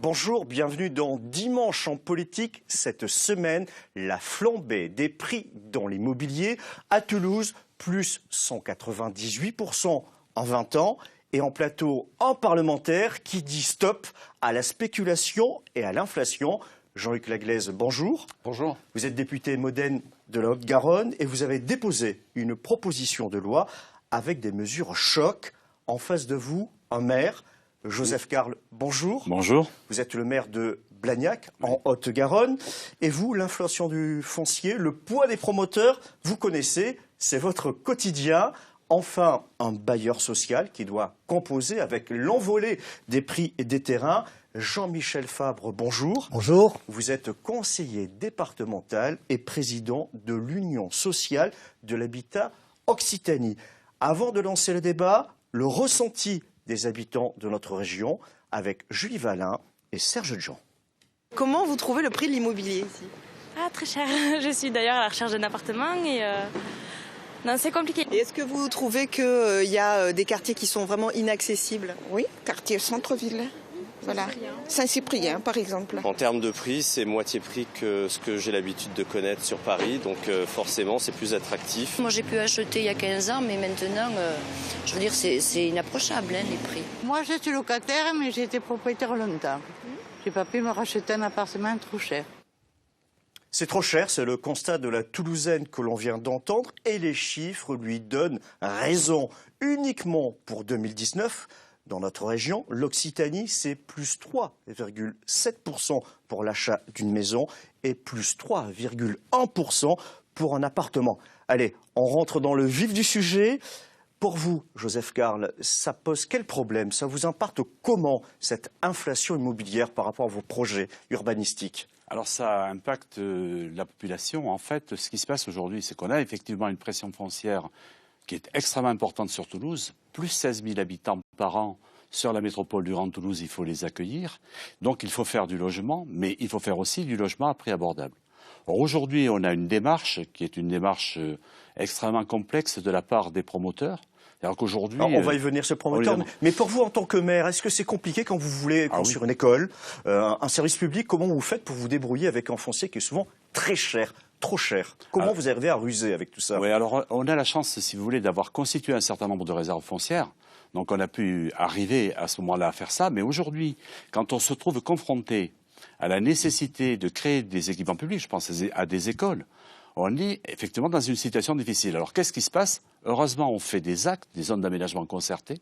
Bonjour, bienvenue dans Dimanche en politique. Cette semaine, la flambée des prix dans l'immobilier à Toulouse, plus 198% en 20 ans. Et en plateau, un parlementaire qui dit stop à la spéculation et à l'inflation. Jean-Luc Laglaise, bonjour. Bonjour. Vous êtes député modène de la Haute-Garonne et vous avez déposé une proposition de loi avec des mesures choc. En face de vous, un maire, Joseph Carle, bonjour. Bonjour. Vous êtes le maire de Blagnac, en Haute-Garonne. Et vous, l'inflation du foncier, le poids des promoteurs, vous connaissez, c'est votre quotidien. Enfin, un bailleur social qui doit composer avec l'envolée des prix et des terrains. Jean-Michel Fabre, bonjour. Bonjour. Vous êtes conseiller départemental et président de l'Union sociale de l'habitat Occitanie. Avant de lancer le débat, le ressenti des habitants de notre région avec Julie Valin et Serge Jean. Comment vous trouvez le prix de l'immobilier ici? Ah, très cher. Je suis d'ailleurs à la recherche d'un appartement et non, c'est compliqué. Et est-ce que vous trouvez qu'il y a des quartiers qui sont vraiment inaccessibles? Oui, quartier centre-ville. Voilà. Saint-Cyprien, par exemple. En termes de prix, c'est moitié prix que ce que j'ai l'habitude de connaître sur Paris, donc forcément c'est plus attractif. Moi j'ai pu acheter il y a 15 ans, mais maintenant, je veux dire, c'est inapprochable les prix. Moi je suis locataire, mais j'ai été propriétaire longtemps. J'ai pas pu me racheter un appartement trop cher. C'est trop cher, c'est le constat de la Toulousaine que l'on vient d'entendre et les chiffres lui donnent raison. Uniquement pour 2019, dans notre région, l'Occitanie, c'est plus 3,7% pour l'achat d'une maison et plus 3,1% pour un appartement. Allez, on rentre dans le vif du sujet. Pour vous, Joseph Carle, ça pose quel problème? Ça vous impacte comment, cette inflation immobilière par rapport à vos projets urbanistiques? Alors ça impacte la population. En fait, ce qui se passe aujourd'hui, c'est qu'on a effectivement une pression foncière qui est extrêmement importante sur Toulouse, plus 16 000 habitants par an sur la métropole du Grand Toulouse, il faut les accueillir. Donc il faut faire du logement, mais il faut faire aussi du logement à prix abordable. Or, aujourd'hui, on a une démarche qui est une démarche extrêmement complexe de la part des promoteurs. Alors qu'aujourd'hui, on va y venir, ce promoteur. Mais pour vous, en tant que maire, est-ce que c'est compliqué quand vous voulez construire une école, un service public? Comment vous faites pour vous débrouiller avec un foncier qui est souvent très cher, trop cher? Comment vous arrivez à ruser avec tout ça? Oui, alors on a la chance, si vous voulez, d'avoir constitué un certain nombre de réserves foncières. Donc on a pu arriver à ce moment-là à faire ça. Mais aujourd'hui, quand on se trouve confronté à la nécessité de créer des équipements publics, je pense à des écoles, on est effectivement dans une situation difficile. Alors qu'est-ce qui se passe? Heureusement, on fait des actes, des zones d'aménagement concertées,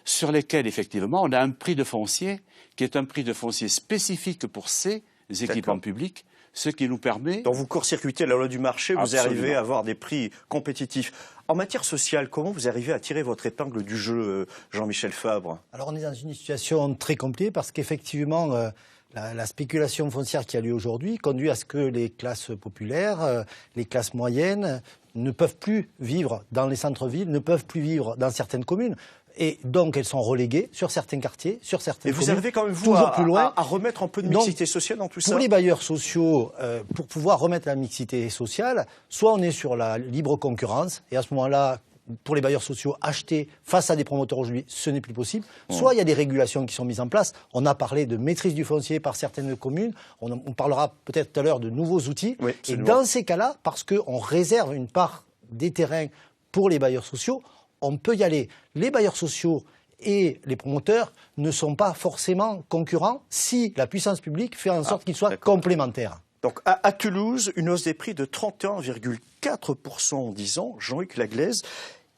sur lesquels effectivement on a un prix de foncier qui est un prix de foncier spécifique pour ces équipements publics, ce qui nous permet... Donc vous court-circuitez la loi du marché, vous arrivez à avoir des prix compétitifs. En matière sociale, comment vous arrivez à tirer votre épingle du jeu, Jean-Michel Fabre? Alors on est dans une situation très compliquée parce qu'effectivement... La spéculation foncière qui a lieu aujourd'hui conduit à ce que les classes populaires, les classes moyennes ne peuvent plus vivre dans les centres-villes, ne peuvent plus vivre dans certaines communes. Et donc, elles sont reléguées sur certains quartiers, sur certaines communes. Et vous arrivez quand même, vous, à remettre un peu de mixité sociale dans tout ça? Pour les bailleurs sociaux, pour pouvoir remettre la mixité sociale, soit on est sur la libre concurrence, et à ce moment-là, pour les bailleurs sociaux, acheter face à des promoteurs aujourd'hui, ce n'est plus possible. Soit il y a des régulations qui sont mises en place. On a parlé de maîtrise du foncier par certaines communes. On parlera peut-être tout à l'heure de nouveaux outils. Oui, et dans ces cas-là, parce qu'on réserve une part des terrains pour les bailleurs sociaux, on peut y aller. Les bailleurs sociaux et les promoteurs ne sont pas forcément concurrents si la puissance publique fait en sorte qu'ils soient complémentaires. Donc à Toulouse, une hausse des prix de 31,4% en 10 ans. Jean-Luc Laglaise,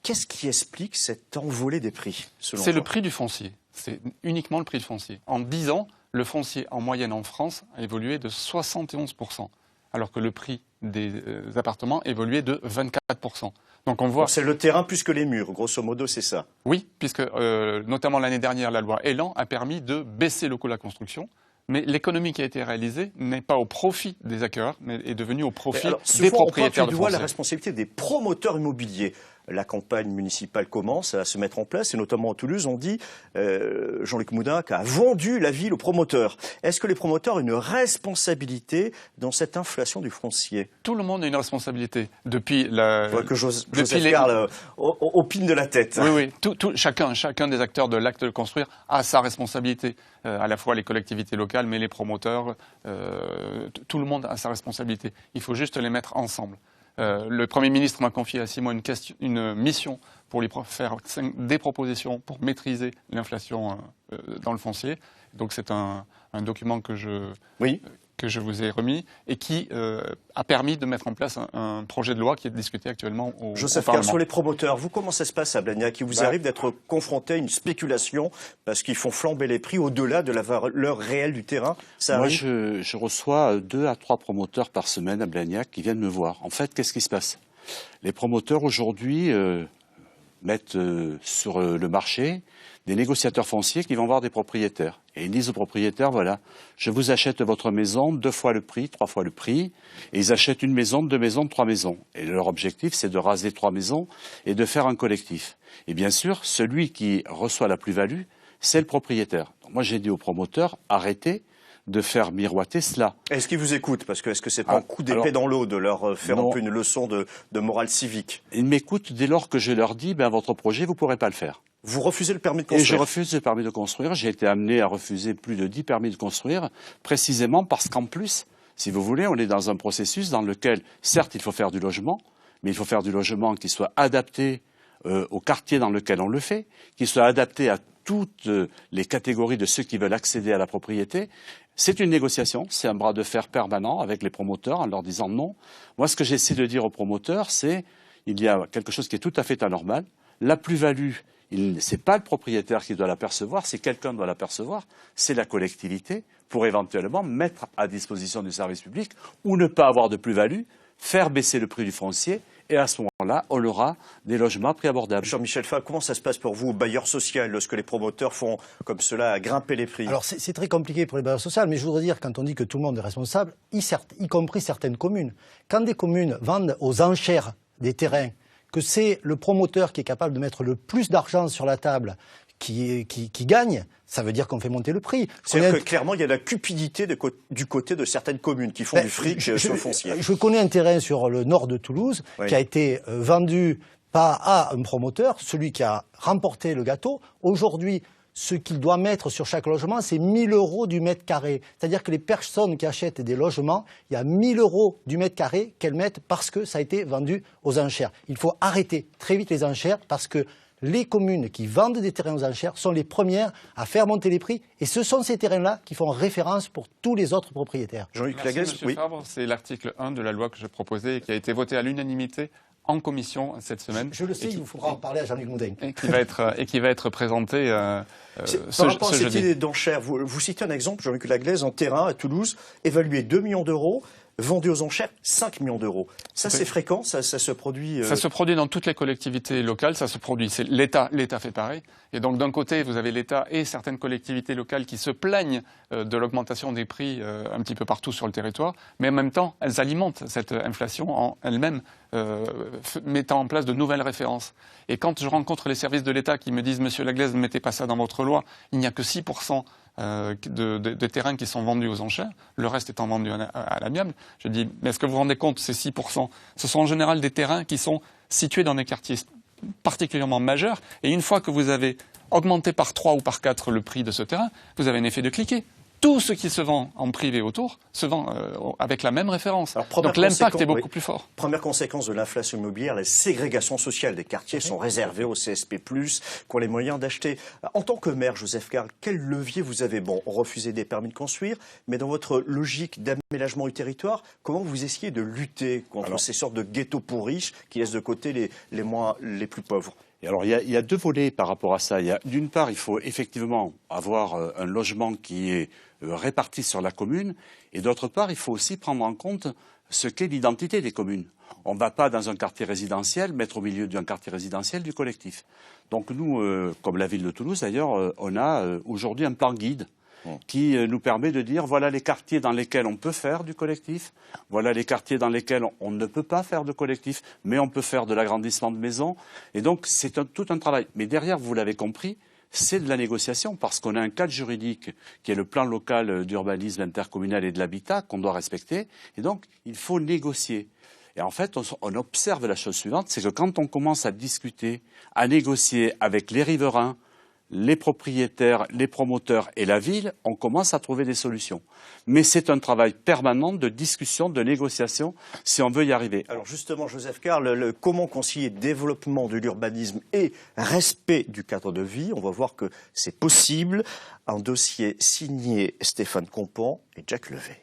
qu'est-ce qui explique cette envolée des prix, selon vous? C'est le prix du foncier. C'est uniquement le prix du foncier. En 10 ans, le foncier en moyenne en France a évolué de 71%, alors que le prix des appartements évoluait de 24%. Donc on voit... C'est le terrain plus que les murs, grosso modo, c'est ça? Oui, puisque notamment l'année dernière, la loi Elan a permis de baisser le coût de la construction. Mais l'économie qui a été réalisée n'est pas au profit des acquéreurs, mais est devenue au profit des propriétaires de foncier. La responsabilité des promoteurs immobiliers. la campagne municipale commence à se mettre en place, et notamment à Toulouse, on dit Jean-Luc Moudenc a vendu la ville aux promoteurs. Est-ce que les promoteurs ont une responsabilité dans cette inflation du foncier? Tout le monde a une responsabilité. Depuis la... Je vois que Joseph Karl opine de la tête. Oui, chacun des acteurs de l'acte de construire a sa responsabilité. À la fois les collectivités locales, mais les promoteurs, tout le monde a sa responsabilité. Il faut juste les mettre ensemble. Le Premier ministre m'a confié à 6 mois une mission pour lui faire des propositions pour maîtriser l'inflation dans le foncier. Donc c'est un document que je vous ai remis et qui a permis de mettre en place un projet de loi qui est discuté actuellement au Joseph Parlement. Karl, sur les promoteurs, vous, comment ça se passe à Blagnac? Il vous arrive d'être confronté à une spéculation parce qu'ils font flamber les prix au-delà de la valeur réelle du terrain? Moi, je reçois 2 à 3 promoteurs par semaine à Blagnac qui viennent me voir. En fait, qu'est-ce qui se passe? Les promoteurs, aujourd'hui, mettent sur le marché des négociateurs fonciers qui vont voir des propriétaires. Et ils disent aux propriétaires, voilà, je vous achète votre maison 2 fois le prix, 3 fois le prix. Et ils achètent une maison, 2 maisons, 3 maisons. Et leur objectif, c'est de raser 3 maisons et de faire un collectif. Et bien sûr, celui qui reçoit la plus-value, c'est le propriétaire. Donc moi, j'ai dit aux promoteurs, arrêtez de faire miroiter cela. Est-ce qu'ils vous écoutent? Parce que est-ce que c'est pas un coup d'épée dans l'eau de leur faire un peu une leçon de morale civique? Ils m'écoutent dès lors que je leur dis, votre projet, vous ne pourrez pas le faire. Vous refusez le permis de construire? Et je refuse le permis de construire. J'ai été amené à refuser plus de 10 permis de construire, précisément parce qu'en plus, si vous voulez, on est dans un processus dans lequel, certes, il faut faire du logement, mais il faut faire du logement qui soit adapté au quartier dans lequel on le fait, qui soit adapté à toutes les catégories de ceux qui veulent accéder à la propriété. C'est une négociation, c'est un bras de fer permanent avec les promoteurs en leur disant non. Moi, ce que j'essaie de dire aux promoteurs, c'est il y a quelque chose qui est tout à fait anormal. La plus-value, c'est pas le propriétaire qui doit la percevoir, c'est quelqu'un qui doit la percevoir, c'est la collectivité pour éventuellement mettre à disposition du service public ou ne pas avoir de plus-value, faire baisser le prix du foncier. Et à ce moment-là, on aura des logements à prix abordable. Jean-Michel Fall, comment ça se passe pour vous, bailleur social, lorsque les promoteurs font comme cela à grimper les prix? Alors c'est très compliqué pour les bailleurs sociaux, mais je voudrais dire, quand on dit que tout le monde est responsable, y compris certaines communes, quand des communes vendent aux enchères des terrains, que c'est le promoteur qui est capable de mettre le plus d'argent sur la table qui gagne, ça veut dire qu'on fait monter le prix. C'est-à-dire que clairement, il y a la cupidité du côté de certaines communes qui font du fric sur le foncier. Je connais un terrain sur le nord de Toulouse qui a été vendu pas à un promoteur, celui qui a remporté le gâteau. Aujourd'hui, ce qu'il doit mettre sur chaque logement, c'est 1 000 € du mètre carré. C'est-à-dire que les personnes qui achètent des logements, il y a 1 000 € du mètre carré qu'elles mettent parce que ça a été vendu aux enchères. Il faut arrêter très vite les enchères parce que les communes qui vendent des terrains aux enchères sont les premières à faire monter les prix. Et ce sont ces terrains-là qui font référence pour tous les autres propriétaires. Jean-Luc Laglaise, oui. Fabre, c'est l'article 1 de la loi que je proposais et qui a été voté à l'unanimité en commission cette semaine. Je le sais, il vous faudra en parler à Jean-Luc Moudenc. Et qui va être présenté par rapport à cette idée d'enchères, vous citez un exemple, Jean-Luc Laglaise, un terrain à Toulouse, évalué 2 millions d'euros, vendu aux enchères 5 millions d'euros. Ça, c'est fréquent, ça se produit... Ça se produit dans toutes les collectivités locales, ça se produit. L'État fait pareil. Et donc, d'un côté, vous avez l'État et certaines collectivités locales qui se plaignent de l'augmentation des prix un petit peu partout sur le territoire, mais en même temps, elles alimentent cette inflation en elles-mêmes, mettant en place de nouvelles références. Et quand je rencontre les services de l'État qui me disent « Monsieur Laglaise, ne mettez pas ça dans votre loi, il n'y a que 6% de terrains qui sont vendus aux enchères, le reste étant vendu à l'amiable. » Je dis, mais est-ce que vous vous rendez compte, ces 6%, ce sont en général des terrains qui sont situés dans des quartiers particulièrement majeurs, et une fois que vous avez augmenté par 3 ou par 4 le prix de ce terrain, vous avez un effet de cliquet. Tout ce qui se vend en privé autour se vend avec la même référence. Donc l'impact est beaucoup plus fort. Première conséquence de l'inflation immobilière, la ségrégation sociale des quartiers sont réservés aux CSP+, qui ont les moyens d'acheter. En tant que maire, Joseph Karl, quel levier vous avez? Bon, refuser des permis de construire, mais dans votre logique d'aménagement du territoire, comment vous essayez de lutter contre ces sortes de ghettos pourris qui laissent de côté les plus pauvres? Et alors, il y a 2 volets par rapport à ça. D'une part, il faut effectivement avoir un logement qui est réparti sur la commune. Et d'autre part, il faut aussi prendre en compte ce qu'est l'identité des communes. On ne va pas dans un quartier résidentiel mettre au milieu d'un quartier résidentiel du collectif. Donc nous, comme la ville de Toulouse d'ailleurs, on a aujourd'hui un plan guide qui nous permet de dire voilà les quartiers dans lesquels on peut faire du collectif, voilà les quartiers dans lesquels on ne peut pas faire de collectif, mais on peut faire de l'agrandissement de maisons. Et donc c'est tout un travail. Mais derrière, vous l'avez compris, c'est de la négociation parce qu'on a un cadre juridique qui est le plan local d'urbanisme intercommunal et de l'habitat qu'on doit respecter. Et donc il faut négocier. Et en fait, on observe la chose suivante, c'est que quand on commence à discuter, à négocier avec les riverains, les propriétaires, les promoteurs et la ville, on commence à trouver des solutions. Mais c'est un travail permanent de discussion, de négociation, si on veut y arriver. Alors justement, Joseph Karl, comment concilier développement de l'urbanisme et respect du cadre de vie? On va voir que c'est possible. Un dossier signé Stéphane Compan et Jack Levet.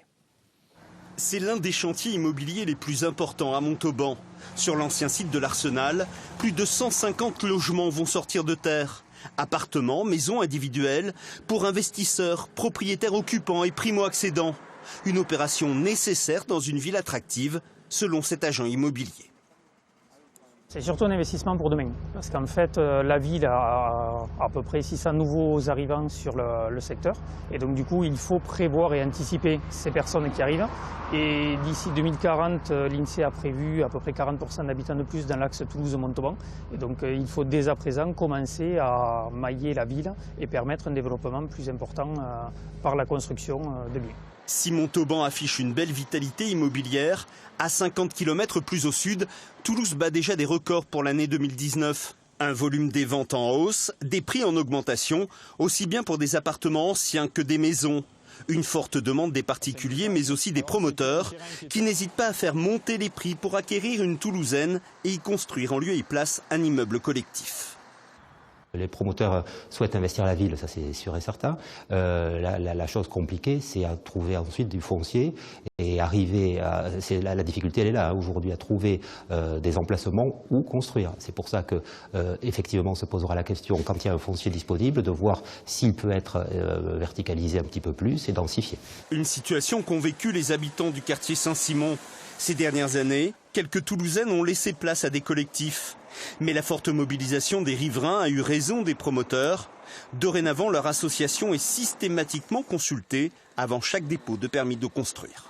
C'est l'un des chantiers immobiliers les plus importants à Montauban. Sur l'ancien site de l'Arsenal, plus de 150 logements vont sortir de terre. Appartements, maisons individuelles, pour investisseurs, propriétaires occupants et primo-accédants. Une opération nécessaire dans une ville attractive, selon cet agent immobilier. C'est surtout un investissement pour demain, parce qu'en fait, la ville a à peu près 600 nouveaux arrivants sur le secteur. Et donc du coup, il faut prévoir et anticiper ces personnes qui arrivent. Et d'ici 2040, l'INSEE a prévu à peu près 40% d'habitants de plus dans l'axe Toulouse-Montauban. Et donc il faut dès à présent commencer à mailler la ville et permettre un développement plus important par la construction de biens. Si Montauban affiche une belle vitalité immobilière, à 50 km plus au sud, Toulouse bat déjà des records pour l'année 2019. Un volume des ventes en hausse, des prix en augmentation, aussi bien pour des appartements anciens que des maisons. Une forte demande des particuliers, mais aussi des promoteurs, qui n'hésitent pas à faire monter les prix pour acquérir une Toulousaine et y construire en lieu et place un immeuble collectif. Les promoteurs souhaitent investir la ville, ça c'est sûr et certain. La chose compliquée, c'est à trouver ensuite du foncier et arriver à... La difficulté, elle est là, aujourd'hui, à trouver des emplacements où construire. C'est pour ça que, effectivement, se posera la question, quand il y a un foncier disponible, de voir s'il peut être verticalisé un petit peu plus et densifié. Une situation qu'ont vécue les habitants du quartier Saint-Simon. Ces dernières années, quelques Toulousaines ont laissé place à des collectifs. Mais la forte mobilisation des riverains a eu raison des promoteurs. Dorénavant, leur association est systématiquement consultée avant chaque dépôt de permis de construire.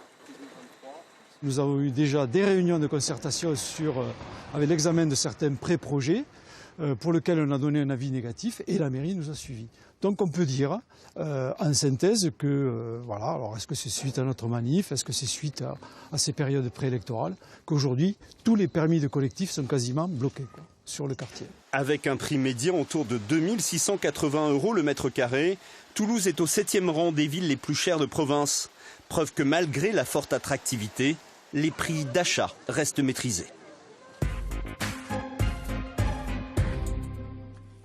Nous avons eu déjà des réunions de concertation avec l'examen de certains pré-projets pour lesquels on a donné un avis négatif et la mairie nous a suivis. Donc on peut dire en synthèse que, voilà, alors est-ce que c'est suite à notre manif, est-ce que c'est suite à ces périodes préélectorales, qu'aujourd'hui tous les permis de collectif sont quasiment bloqués sur le quartier. Avec un prix médian autour de 2 680 € le mètre carré, Toulouse est au 7e rang des villes les plus chères de province. Preuve que malgré la forte attractivité, les prix d'achat restent maîtrisés.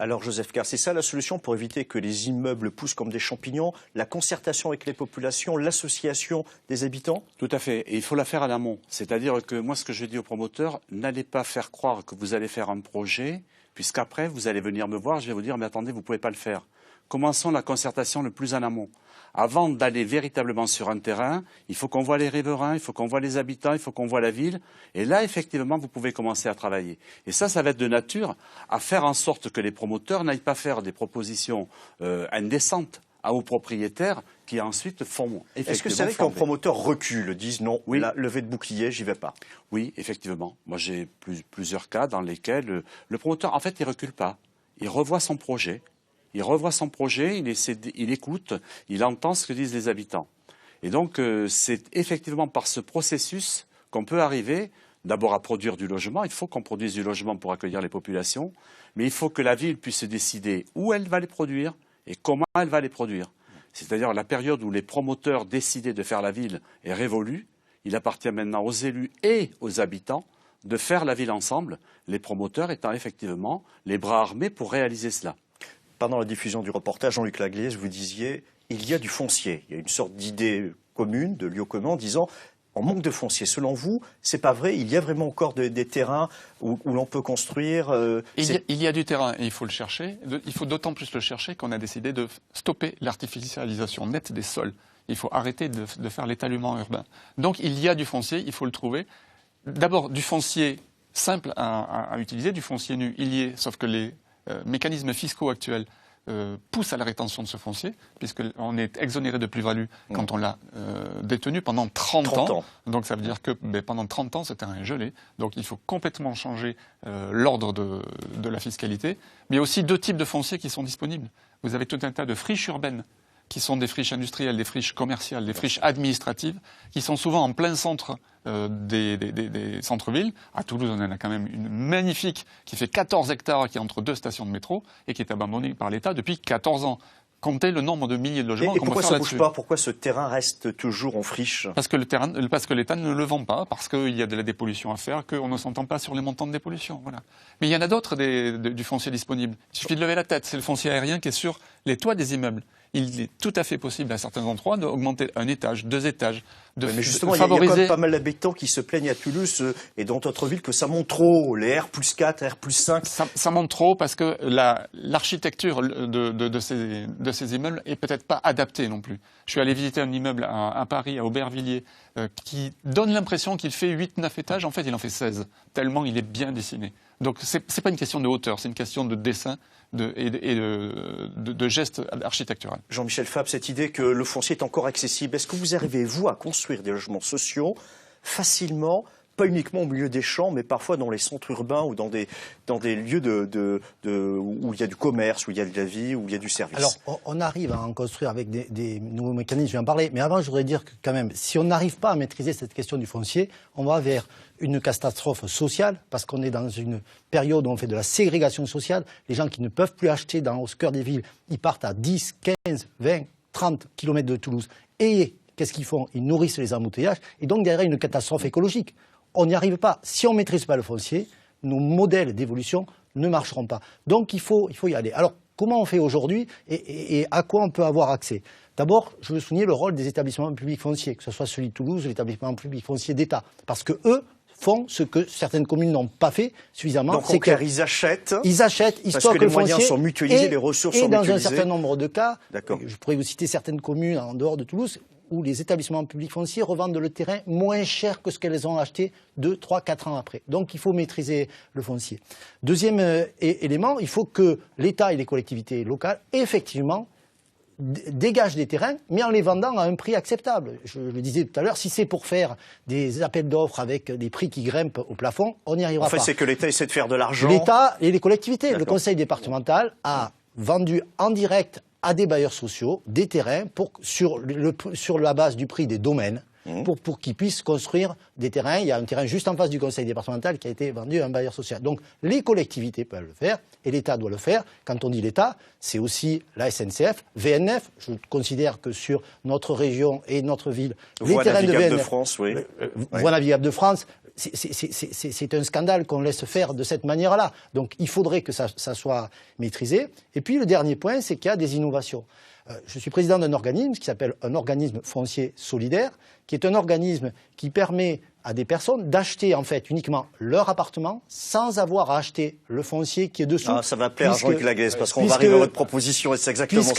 Alors Joseph Karl, c'est ça la solution pour éviter que les immeubles poussent comme des champignons, la concertation avec les populations, l'association des habitants? Tout à fait, et il faut la faire à l'amont. C'est-à-dire que moi ce que je dis aux promoteurs, n'allez pas faire croire que vous allez faire un projet, puisqu'après vous allez venir me voir, je vais vous dire mais attendez, vous ne pouvez pas le faire. Commençons la concertation le plus en amont. Avant d'aller véritablement sur un terrain, il faut qu'on voit les riverains, il faut qu'on voit les habitants, il faut qu'on voit la ville. Et là, effectivement, vous pouvez commencer à travailler. Et ça va être de nature à faire en sorte que les promoteurs n'aillent pas faire des propositions indécentes aux propriétaires qui ensuite font effectivement... Est-ce que c'est vrai qu'un promoteur recule, disent non, oui. La levée de bouclier, j'y vais pas? Oui, effectivement. Moi, j'ai plusieurs cas dans lesquels le promoteur, en fait, il recule pas. Il revoit son projet. Il revoit son projet, il écoute, il entend ce que disent les habitants. Et donc, c'est effectivement par ce processus qu'on peut arriver d'abord à produire du logement. Il faut qu'on produise du logement pour accueillir les populations. Mais il faut que la ville puisse décider où elle va les produire et comment elle va les produire. C'est-à-dire la période où les promoteurs décidaient de faire la ville est révolue. Il appartient maintenant aux élus et aux habitants de faire la ville ensemble, les promoteurs étant effectivement les bras armés pour réaliser cela. Pendant la diffusion du reportage, Jean-Luc Lagliès, vous disiez il y a du foncier. Il y a une sorte d'idée commune, de lieu commun, en disant on manque de foncier. Selon vous, c'est pas vrai? Il y a vraiment encore des terrains où l'on peut construire il y a du terrain et il faut le chercher. Il faut d'autant plus le chercher qu'on a décidé de stopper l'artificialisation nette des sols. Il faut arrêter de faire l'étalement urbain. Donc il y a du foncier, il faut le trouver. D'abord, du foncier simple à utiliser, du foncier nu, il y est, sauf que les mécanismes fiscaux actuels pousse à la rétention de ce foncier, puisqu'on est exonéré de plus-value quand on l'a détenu pendant 30 ans. Donc ça veut dire que pendant 30 ans, ce terrain est gelé. Donc il faut complètement changer l'ordre de la fiscalité. Mais il y a aussi deux types de fonciers qui sont disponibles. Vous avez tout un tas de friches urbaines, qui sont des friches industrielles, des friches commerciales, des friches administratives, qui sont souvent en plein centre des centres-villes. À Toulouse, on en a quand même une magnifique qui fait 14 hectares, qui est entre 2 stations de métro et qui est abandonnée par l'État depuis 14 ans. Comptez le nombre de milliers de logements qu'on peut faire là-dessus. Et pourquoi ça ne bouge pas? Pourquoi ce terrain reste toujours en friche? Parce que l'État ne le vend pas, parce qu'il y a de la dépollution à faire, qu'on ne s'entend pas sur les montants de dépollution. Voilà. Mais il y en a d'autres du foncier disponible. Il suffit de lever la tête. C'est le foncier aérien qui est sur les toits des immeubles. Il est tout à fait possible à certains endroits d'augmenter un étage, 2 étages, mais justement, il y a quand même pas mal d'habitants qui se plaignent à Toulouse et dans d'autres villes que ça monte trop, les R+4, R+5. Ça monte trop parce que l'architecture de ces immeubles est peut-être pas adaptée non plus. Je suis allé visiter un immeuble à Paris, à Aubervilliers, qui donne l'impression qu'il fait 8-9 étages. En fait, il en fait 16, tellement il est bien dessiné. Donc, c'est pas une question de hauteur, c'est une question de dessin et de gestes architectural. Jean-Michel Fabre, cette idée que le foncier est encore accessible, est-ce que vous arrivez, vous, à construire des logements sociaux facilement, pas uniquement au milieu des champs, mais parfois dans les centres urbains ou dans des lieux où il y a du commerce, où il y a de la vie, où il y a du service? Alors, on arrive à en construire avec des nouveaux mécanismes, je vais en parler, mais avant, je voudrais dire que quand même, si on n'arrive pas à maîtriser cette question du foncier, on va vers une catastrophe sociale, parce qu'on est dans une période où on fait de la ségrégation sociale. Les gens qui ne peuvent plus acheter au cœur des villes, ils partent à 10, 15, 20, 30 kilomètres de Toulouse. Et qu'est-ce qu'ils font? Ils nourrissent les embouteillages. Et donc, derrière, une catastrophe écologique. On n'y arrive pas. Si on ne maîtrise pas le foncier, nos modèles d'évolution ne marcheront pas. Donc, il faut y aller. Alors, comment on fait aujourd'hui et à quoi on peut avoir accès? D'abord, je veux souligner le rôle des établissements publics fonciers, que ce soit celui de Toulouse, l'établissement public foncier d'État. Parce que eux font ce que certaines communes n'ont pas fait suffisamment. Donc, ils achètent. Ils stockent le foncier. Parce que les moyens sont mutualisés, les ressources sont mutualisées. Et dans un certain nombre de cas, je pourrais vous citer certaines communes en dehors de Toulouse, où les établissements publics fonciers revendent le terrain moins cher que ce qu'elles ont acheté 2, 3, 4 ans après. Donc il faut maîtriser le foncier. Deuxième élément, il faut que l'État et les collectivités locales, effectivement, dégagent des terrains, mais en les vendant à un prix acceptable. Je le disais tout à l'heure, si c'est pour faire des appels d'offres avec des prix qui grimpent au plafond, on n'y arrivera pas. En fait, c'est que l'État essaie de faire de l'argent. L'État et les collectivités. Le conseil départemental a vendu en direct à des bailleurs sociaux des terrains sur la base du prix des domaines pour qu'ils puissent construire des terrains. Il y a un terrain juste en face du conseil départemental qui a été vendu à un bailleur social. Donc les collectivités peuvent le faire et l'État doit le faire. Quand on dit l'État, c'est aussi la SNCF, VNF. Je considère que sur notre région et notre ville, les terrains de VNF, de France, oui. Voie navigable de France, c'est un scandale qu'on laisse faire de cette manière-là. Donc il faudrait que ça soit maîtrisé. Et puis le dernier point, c'est qu'il y a des innovations. Je suis président d'un organisme qui s'appelle un organisme foncier solidaire, qui est un organisme qui permet à des personnes d'acheter en fait uniquement leur appartement sans avoir à acheter le foncier qui est dessous. Ah, ça va plaire à Jean-Luc Laguesse parce qu'on va arriver à votre proposition et c'est exactement ça.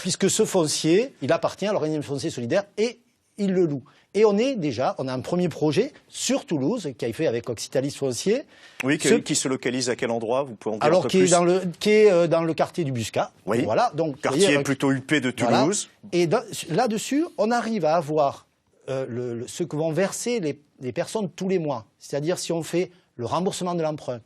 Puisque ce foncier, il appartient à l'organisme foncier solidaire et il le loue. Et on a un premier projet sur Toulouse qui a été fait avec Occitalis Foncier. Oui, qui se localise à quel endroit? Vous pouvez en dire un peu plus. Qui est dans le quartier du Buscat. Oui. Voilà, donc quartier plutôt huppé de Toulouse. Voilà. Et là-dessus, on arrive à avoir ce que vont verser les personnes tous les mois. C'est-à-dire si on fait le remboursement de l'emprunt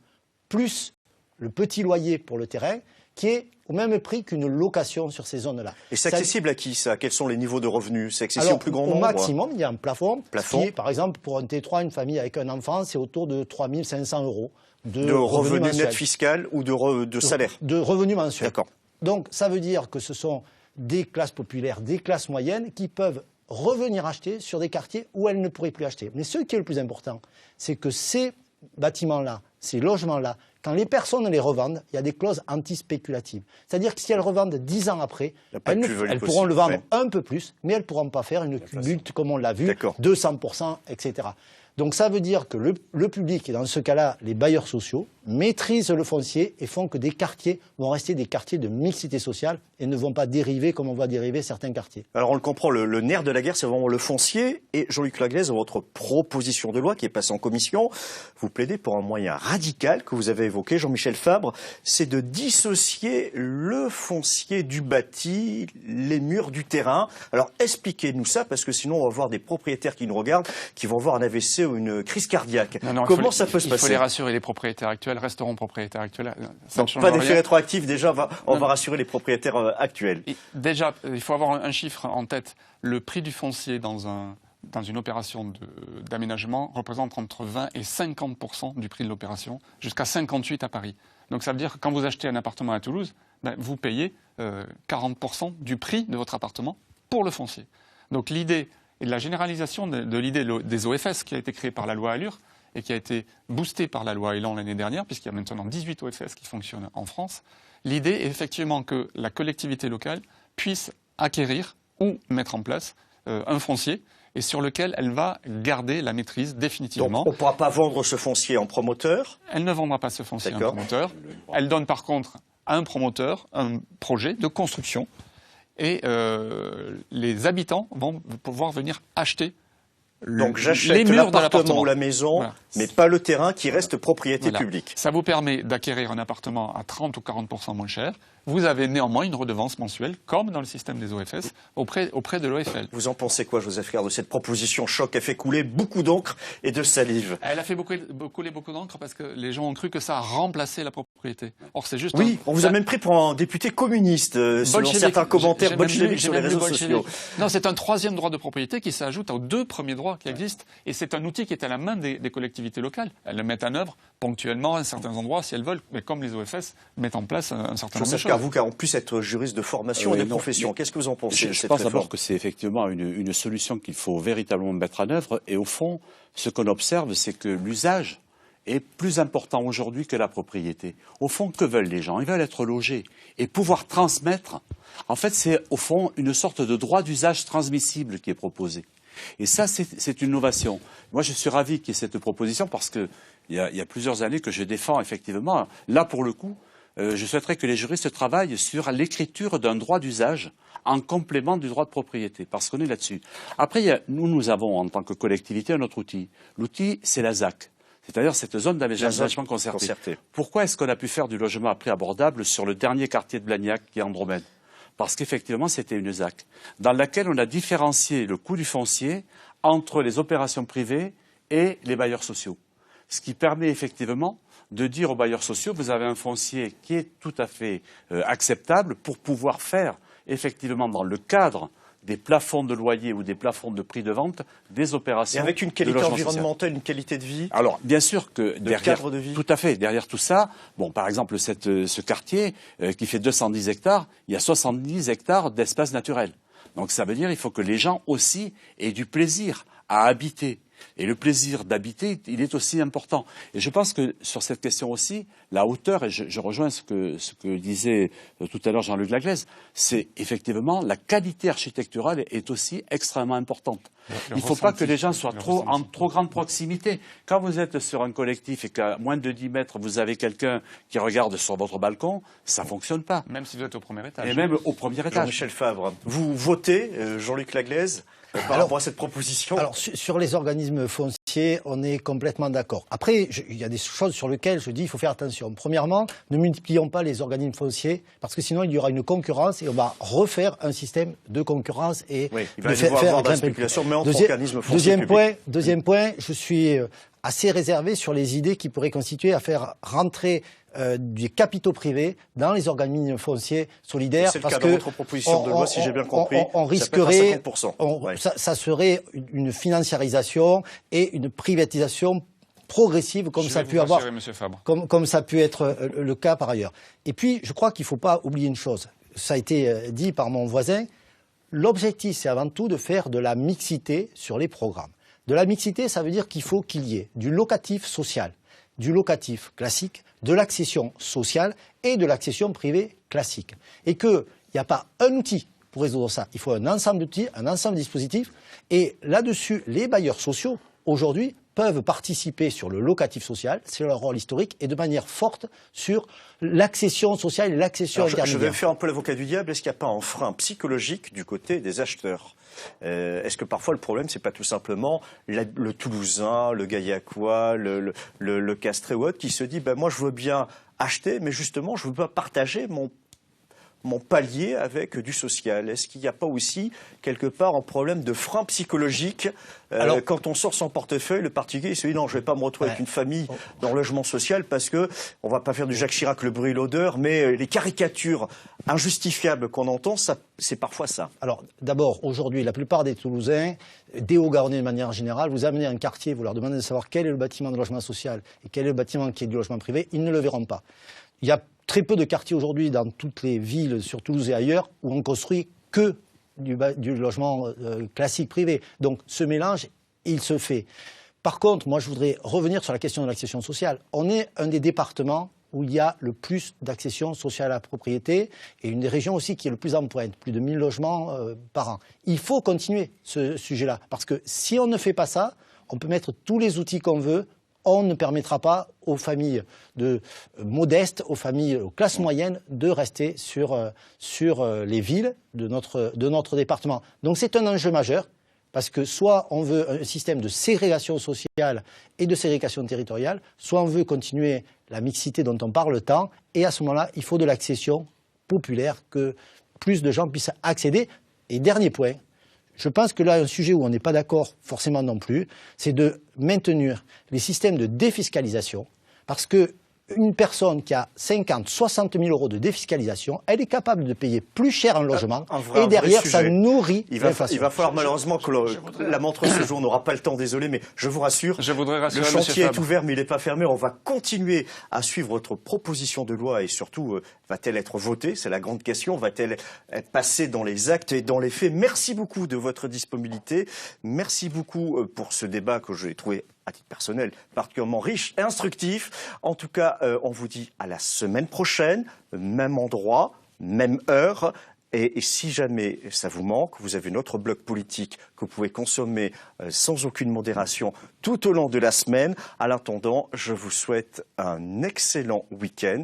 plus le petit loyer pour le terrain, qui est au même prix qu'une location sur ces zones-là. Et c'est accessible à qui, ça? Quels sont les niveaux de revenus? C'est accessible au plus grand nombre? Au maximum, il y a un plafond. Qui est, par exemple, pour un T3, une famille avec un enfant, c'est autour de 3 500 € de revenus net fiscal ou de salaire? De revenus mensuels. D'accord. Donc, ça veut dire que ce sont des classes populaires, des classes moyennes qui peuvent revenir acheter sur des quartiers où elles ne pourraient plus acheter. Mais ce qui est le plus important, c'est que ces bâtiments-là, ces logements-là, quand les personnes les revendent, il y a des clauses anti-spéculatives. C'est-à-dire que si elles revendent 10 ans après, elles pourront le vendre un peu plus, mais elles ne pourront pas faire une culbute, comme on l'a vu, 200%, etc. Donc ça veut dire que le public, et dans ce cas-là, les bailleurs sociaux, maîtrisent le foncier et font que des quartiers vont rester des quartiers de mixité sociale et ne vont pas dériver comme on voit dériver certains quartiers. Alors on le comprend, le nerf de la guerre, c'est vraiment le foncier. Et Jean-Luc Laglaise, dans votre proposition de loi qui est passée en commission, vous plaidez pour un moyen radical que vous avez évoqué, Jean-Michel Fabre, c'est de dissocier le foncier du bâti, les murs du terrain. Alors expliquez-nous ça, parce que sinon on va voir des propriétaires qui nous regardent, qui vont avoir un AVC ou une crise cardiaque. Comment ça peut se passer? Il faut les rassurer, les propriétaires actuels resteront propriétaires actuels. Donc pas d'effet rétroactif, déjà on va rassurer les propriétaires actuels. Déjà, il faut avoir un chiffre en tête. Le prix du foncier dans une opération d'aménagement représente entre 20 et 50% du prix de l'opération, jusqu'à 58% à Paris. Donc ça veut dire que quand vous achetez un appartement à Toulouse, vous payez 40% du prix de votre appartement pour le foncier. Donc l'idée et la généralisation de l'idée des OFS qui a été créée par la loi Allure et qui a été boostée par la loi Elan l'année dernière, puisqu'il y a maintenant 18 OFS qui fonctionnent en France, l'idée est effectivement que la collectivité locale puisse acquérir ou mettre en place un foncier et sur lequel elle va garder la maîtrise définitivement. Donc on ne pourra pas vendre ce foncier en promoteur? Elle ne vendra pas ce foncier en promoteur. Elle donne par contre à un promoteur un projet de construction et les habitants vont pouvoir venir acheter donc j'achète l'appartement ou la maison, voilà, mais pas le terrain qui reste propriété publique. Ça vous permet d'acquérir un appartement à 30 ou 40% moins cher. Vous avez néanmoins une redevance mensuelle, comme dans le système des OFS, auprès de l'OFL. Vous en pensez quoi, Joseph Ricard, de cette proposition choc qui a fait couler beaucoup d'encre et de salive? Elle a fait couler beaucoup d'encre parce que les gens ont cru que ça a remplacé la propriété. Or, c'est juste... Oui, on vous a même pris pour un député communiste, selon certains commentaires bolcheviques sur les réseaux sociaux. Non, c'est un troisième droit de propriété qui s'ajoute aux deux premiers droits qui existent. Et c'est un outil qui est à la main des collectivités locales. Elles le mettent en œuvre ponctuellement à certains endroits si elles veulent, mais comme les OFS mettent en place un certain nombre de choses. Vous, car en plus être juriste de formation et de profession, qu'est-ce que vous en pensez? Je pense d'abord que c'est effectivement une solution qu'il faut véritablement mettre en œuvre. Et au fond, ce qu'on observe, c'est que l'usage est plus important aujourd'hui que la propriété. Au fond, que veulent les gens? Ils veulent être logés et pouvoir transmettre. En fait, c'est au fond une sorte de droit d'usage transmissible qui est proposé. Et ça, c'est une innovation. Moi, je suis ravi qu'il y ait cette proposition parce qu'il y a plusieurs années que je défends effectivement. Là, pour le coup, je souhaiterais que les juristes travaillent sur l'écriture d'un droit d'usage en complément du droit de propriété, parce qu'on est là-dessus. Après, nous avons en tant que collectivité un autre outil. L'outil, c'est la ZAC, c'est-à-dire cette zone d'aménagement concerté. Pourquoi est-ce qu'on a pu faire du logement à prix abordable sur le dernier quartier de Blagnac, qui est Andromède? Parce qu'effectivement, c'était une ZAC, dans laquelle on a différencié le coût du foncier entre les opérations privées et les bailleurs sociaux. Ce qui permet effectivement de dire aux bailleurs sociaux, vous avez un foncier qui est tout à fait acceptable pour pouvoir faire effectivement dans le cadre des plafonds de loyer ou des plafonds de prix de vente, des opérations. Et avec une qualité environnementale, une qualité de vie. Alors, bien sûr que derrière, cadre de vie. Tout à fait, derrière tout ça, bon, par exemple, ce quartier qui fait 210 hectares, il y a 70 hectares d'espace naturel. Donc ça veut dire qu'il faut que les gens aussi aient du plaisir à habiter. Et le plaisir d'habiter, il est aussi important. Et je pense que sur cette question aussi, la hauteur, et je rejoins ce que disait tout à l'heure Jean-Luc Laglaise, c'est effectivement la qualité architecturale est aussi extrêmement importante. Il ne faut pas que les gens soient en trop grande proximité. Quand vous êtes sur un collectif et qu'à moins de 10 mètres, vous avez quelqu'un qui regarde sur votre balcon, ça ne fonctionne pas. Même si vous êtes au premier étage. Et même au premier étage. Jean-Michel Fabre, vous votez, Jean-Luc Laglaise, par rapport à cette proposition? Alors, sur les organismes fonciers, on est complètement d'accord. Après, il y a des choses sur lesquelles je dis qu'il faut faire attention. Premièrement, ne multiplions pas les organismes fonciers, parce que sinon il y aura une concurrence et on va refaire un système de concurrence et il va y avoir de la spéculation, mais entre organismes fonciers Deuxième point, je suis assez réservé sur les idées qui pourraient constituer à faire rentrer des capitaux privés dans les organismes fonciers solidaires. C'est le cas de votre proposition de loi, si j'ai bien compris. On risquerait, ça ça serait une financiarisation et une privatisation progressive, comme ça a pu avoir, comme ça a pu être le cas par ailleurs. Et puis, je crois qu'il ne faut pas oublier une chose. Ça a été dit par mon voisin. L'objectif, c'est avant tout de faire de la mixité sur les programmes. De la mixité, ça veut dire qu'il faut qu'il y ait du locatif social, du locatif classique, de l'accession sociale et de l'accession privée classique. Et qu'il n'y a pas un outil pour résoudre ça. Il faut un ensemble d'outils, un ensemble de dispositifs. Et là-dessus, les bailleurs sociaux, aujourd'hui, peuvent participer sur le locatif social, c'est leur rôle historique, et de manière forte sur l'accession sociale et l'accession intermédiaire. Je vais faire un peu l'avocat du diable. Est-ce qu'il n'y a pas un frein psychologique du côté des acheteurs ? Est-ce que parfois le problème, c'est pas tout simplement le Toulousain, le Gaillacois, le Castré ou autre qui se dit moi je veux bien acheter, mais justement je veux pas partager mon palier avec du social. Est-ce qu'il n'y a pas aussi quelque part un problème de frein psychologique quand on sort son portefeuille, le particulier se dit non, je ne vais pas me retrouver avec une famille dans le logement social parce que on va pas faire du Jacques Chirac, le bruit, l'odeur, mais les caricatures injustifiables qu'on entend, c'est parfois ça. Alors d'abord, aujourd'hui, la plupart des Toulousains, des Hauts-Garonnais de manière générale, vous amenez un quartier, vous leur demandez de savoir quel est le bâtiment de logement social et quel est le bâtiment qui est du logement privé, ils ne le verront pas. Il y a très peu de quartiers aujourd'hui dans toutes les villes, sur Toulouse et ailleurs, où on construit que du logement classique privé. Donc ce mélange, il se fait. Par contre, moi je voudrais revenir sur la question de l'accession sociale. On est un des départements où il y a le plus d'accession sociale à la propriété et une des régions aussi qui est le plus en pointe, plus de 1000 logements par an. Il faut continuer ce sujet-là, parce que si on ne fait pas ça, on peut mettre tous les outils qu'on veut, on ne permettra pas aux familles modestes, aux familles aux classes moyennes de rester sur les villes de notre département. Donc c'est un enjeu majeur, parce que soit on veut un système de ségrégation sociale et de ségrégation territoriale, soit on veut continuer la mixité dont on parle tant, et à ce moment-là, il faut de l'accession populaire, que plus de gens puissent accéder. Et dernier point, je pense que là, un sujet où on n'est pas d'accord forcément non plus, c'est de maintenir les systèmes de défiscalisation, parce que une personne qui a 50, 60 000 euros de défiscalisation, elle est capable de payer plus cher un logement, et derrière, ça nourrit l'inflation. Il va falloir malheureusement que la montre ce jour n'aura pas le temps, désolé, mais je vous rassure, le chantier est ouvert, mais il n'est pas fermé. On va continuer à suivre votre proposition de loi, et surtout, va-t-elle être votée? C'est la grande question. Va-t-elle être passée dans les actes et dans les faits? Merci beaucoup de votre disponibilité. Merci beaucoup pour ce débat que j'ai trouvé, à titre personnel, particulièrement riche et instructif. En tout cas, on vous dit à la semaine prochaine, même endroit, même heure. Et si jamais ça vous manque, vous avez notre blog politique que vous pouvez consommer sans aucune modération tout au long de la semaine. En attendant, je vous souhaite un excellent week-end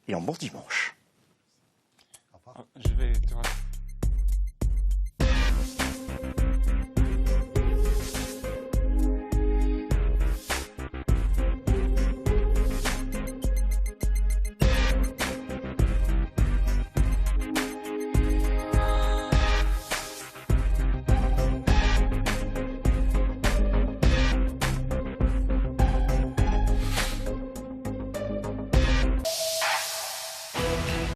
et un bon dimanche. Je vais te